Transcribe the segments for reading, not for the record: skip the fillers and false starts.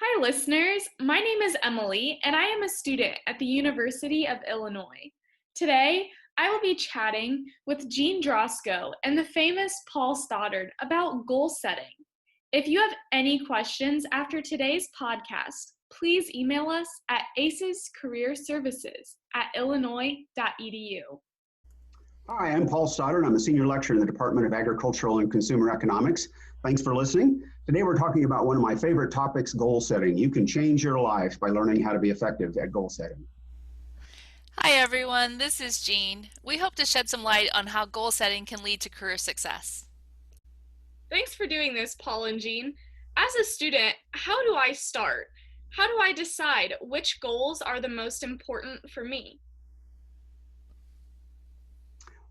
Hi, listeners. My name is Emily, and I am a student at the University of Illinois. Today, I will be chatting with Jean Drosco and the famous Paul Stoddard about goal setting. If you have any questions after today's podcast, please email us at acescareerservices@illinois.edu. Hi, I'm Paul Stoddard. I'm a senior lecturer in the Department of Agricultural and Consumer Economics. Thanks for listening. Today we're talking about one of my favorite topics, goal setting. You can change your life by learning how to be effective at goal setting. Hi everyone, this is Jean. We hope to shed some light on how goal setting can lead to career success. Thanks for doing this, Paul and Jean. As a student, how do I start? How do I decide which goals are the most important for me?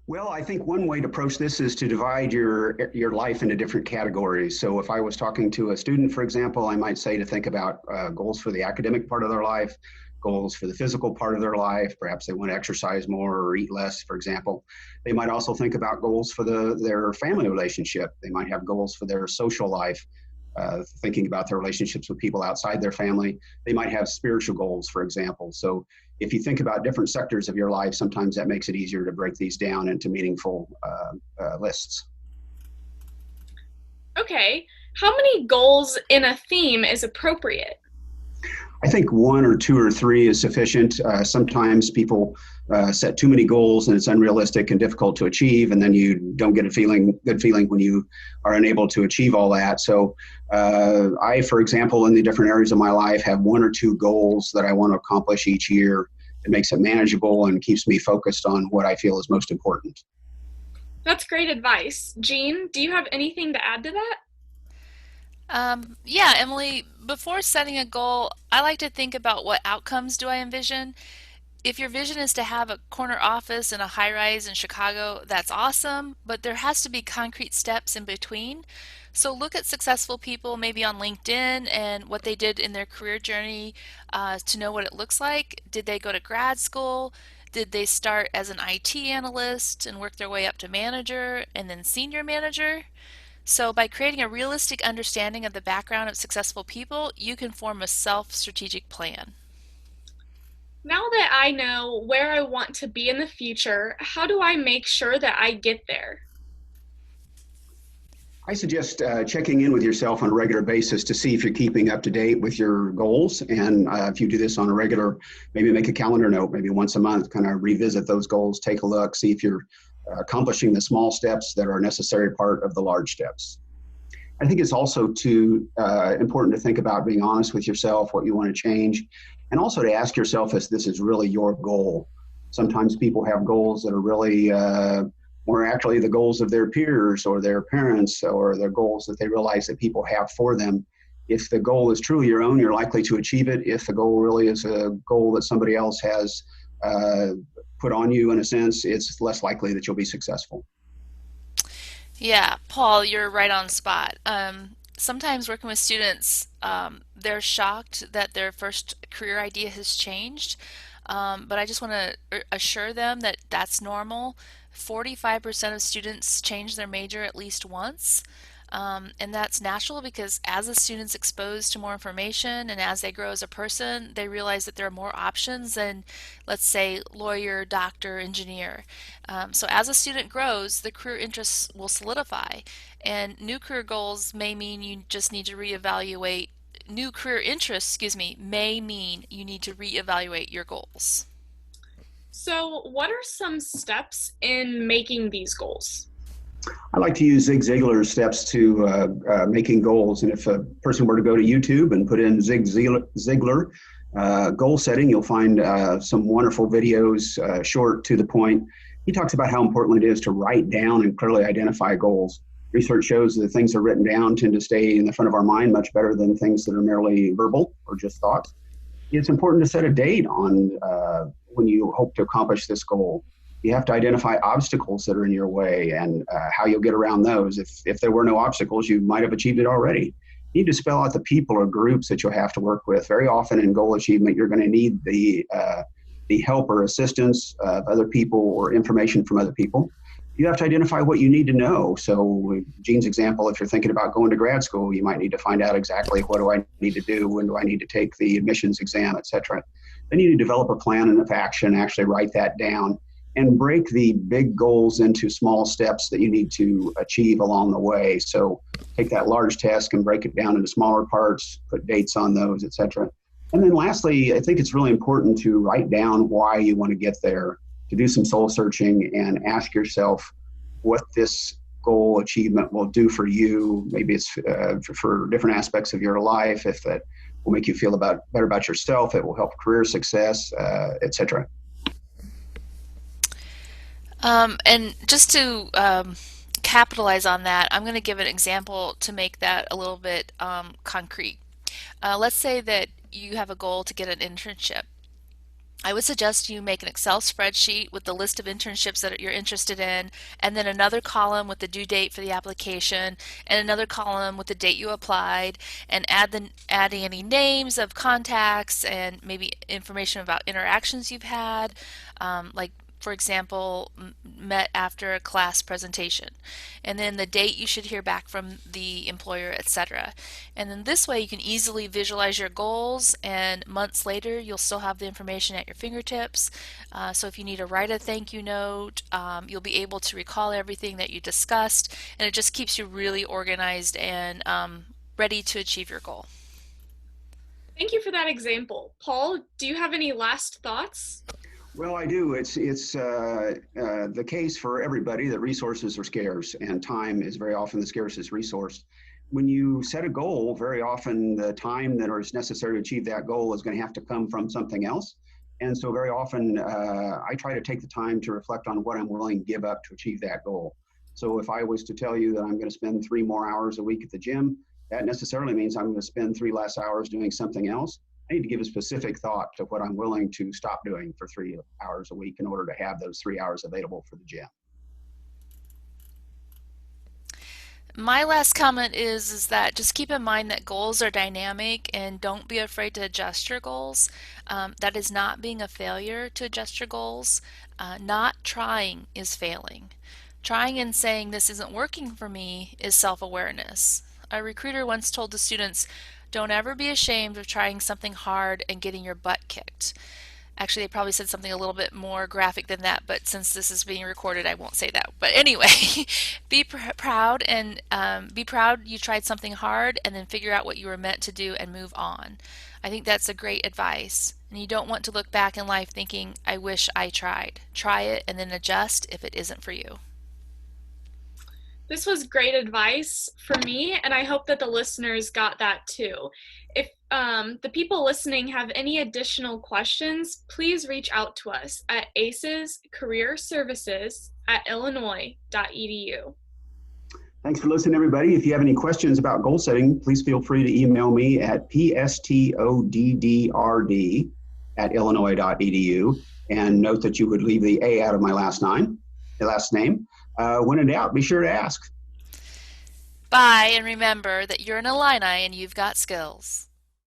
Well, I think one way to approach this is to divide your life into different categories. So if I was talking to a student, for example, I might say to think about goals for the academic part of their life, goals for the physical part of their life. Perhaps they want to exercise more or eat less, for example. They might also think about goals for their family relationship. They might have goals for their social life, thinking about their relationships with people outside their family. They might have spiritual goals, for example. So if you think about different sectors of your life, sometimes that makes it easier to break these down into meaningful lists. Okay, how many goals in a theme is appropriate? I think one or two or three is sufficient. Sometimes people set too many goals and it's unrealistic and difficult to achieve, and then you don't get a good feeling when you are unable to achieve all that. So I, for example, in the different areas of my life, have one or two goals that I want to accomplish each year. It makes it manageable and keeps me focused on what I feel is most important. That's great advice. Jean, do you have anything to add to that? Yeah, Emily, before setting a goal, I like to think about what outcomes do I envision. If your vision is to have a corner office in a high-rise in Chicago, that's awesome, but there has to be concrete steps in between. So look at successful people maybe on LinkedIn and what they did in their career journey to know what it looks like. Did they go to grad school? Did they start as an IT analyst and work their way up to manager and then senior manager? So by creating a realistic understanding of the background of successful people, you can form a self-strategic plan. Now that I know where I want to be in the future, how do I make sure that I get there? I suggest checking in with yourself on a regular basis to see if you're keeping up to date with your goals. And if you do this on a regular, maybe make a calendar note, maybe once a month, kind of revisit those goals, take a look, see if you're accomplishing the small steps that are a necessary part of the large steps. I think it's also important to think about being honest with yourself, what you want to change, and also to ask yourself if this is really your goal. Sometimes people have goals that are really more actually the goals of their peers or their parents or their goals that they realize that people have for them. If the goal is truly your own, you're likely to achieve it. If the goal really is a goal that somebody else has put on you, in a sense, it's less likely that you'll be successful. Yeah, Paul, you're right on spot. Sometimes working with students, they're shocked that their first career idea has changed, but I just want to assure them that that's normal. 45% of students change their major at least once. And that's natural because as a student's exposed to more information and as they grow as a person, they realize that there are more options than, let's say, lawyer, doctor, engineer. So as a student grows, the career interests will solidify. And new career goals may mean you just need to reevaluate. New career interests, may mean you need to reevaluate your goals. So, what are some steps in making these goals? I like to use Zig Ziglar's steps to making goals. And if a person were to go to YouTube and put in Zig Ziglar goal setting, you'll find some wonderful videos, short to the point. He talks about how important it is to write down and clearly identify goals. Research shows that things that are written down tend to stay in the front of our mind much better than things that are merely verbal or just thoughts. It's important to set a date on when you hope to accomplish this goal. You have to identify obstacles that are in your way and how you'll get around those. If there were no obstacles, you might have achieved it already. You need to spell out the people or groups that you'll have to work with. Very often in goal achievement, you're going to need the help or assistance of other people or information from other people. you have to identify what you need to know. So Gene's example, if you're thinking about going to grad school, you might need to find out exactly what do I need to do, when do I need to take the admissions exam, et cetera. Then you need to develop a plan of action, actually write that down, and break the big goals into small steps that you need to achieve along the way. So take that large task and break it down into smaller parts, put dates on those, et cetera. And then lastly, I think it's really important to write down why you want to get there, to do some soul searching and ask yourself what this goal achievement will do for you. Maybe it's for different aspects of your life, if that will make you feel better about yourself, it will help career success, etc. And just to capitalize on that, I'm going to give an example to make that a little bit concrete. Let's say that you have a goal to get an internship. I would suggest you make an Excel spreadsheet with the list of internships that you're interested in, and then another column with the due date for the application, and another column with the date you applied, and adding any names of contacts and maybe information about interactions you've had, like for example, met after a class presentation, and then the date you should hear back from the employer, etc. And then this way you can easily visualize your goals, and months later you'll still have the information at your fingertips. So if you need to write a thank you note, you'll be able to recall everything that you discussed, and it just keeps you really organized and ready to achieve your goal. Thank you for that example. Paul, do you have any last thoughts? Well, I do. It's the case for everybody that resources are scarce, and time is very often the scarcest resource. When you set a goal, very often the time that is necessary to achieve that goal is going to have to come from something else. And so very often I try to take the time to reflect on what I'm willing to give up to achieve that goal. So if I was to tell you that I'm going to spend 3 more hours a week at the gym, that necessarily means I'm going to spend 3 less hours doing something else. I need to give a specific thought to what I'm willing to stop doing for 3 hours a week in order to have those 3 hours available for the gym. My last comment is that just keep in mind that goals are dynamic, and don't be afraid to adjust your goals. That is not being a failure to adjust your goals. Not trying is failing. Trying and saying this isn't working for me is self-awareness. A recruiter once told the students, "Don't ever be ashamed of trying something hard and getting your butt kicked." Actually, they probably said something a little bit more graphic than that, but since this is being recorded, I won't say that. But anyway, be proud, and be proud you tried something hard, and then figure out what you were meant to do and move on. I think that's a great advice. And you don't want to look back in life thinking, "I wish I tried." Try it and then adjust if it isn't for you. This was great advice for me, and I hope that the listeners got that too. If the people listening have any additional questions, please reach out to us at acescareerservices@illinois.edu. Thanks for listening, everybody. If you have any questions about goal setting, please feel free to email me at pstoddrd@illinois.edu, and note that you would leave the A out of my last name. When in doubt, be sure to ask. Bye, and remember that you're an Illini and you've got skills.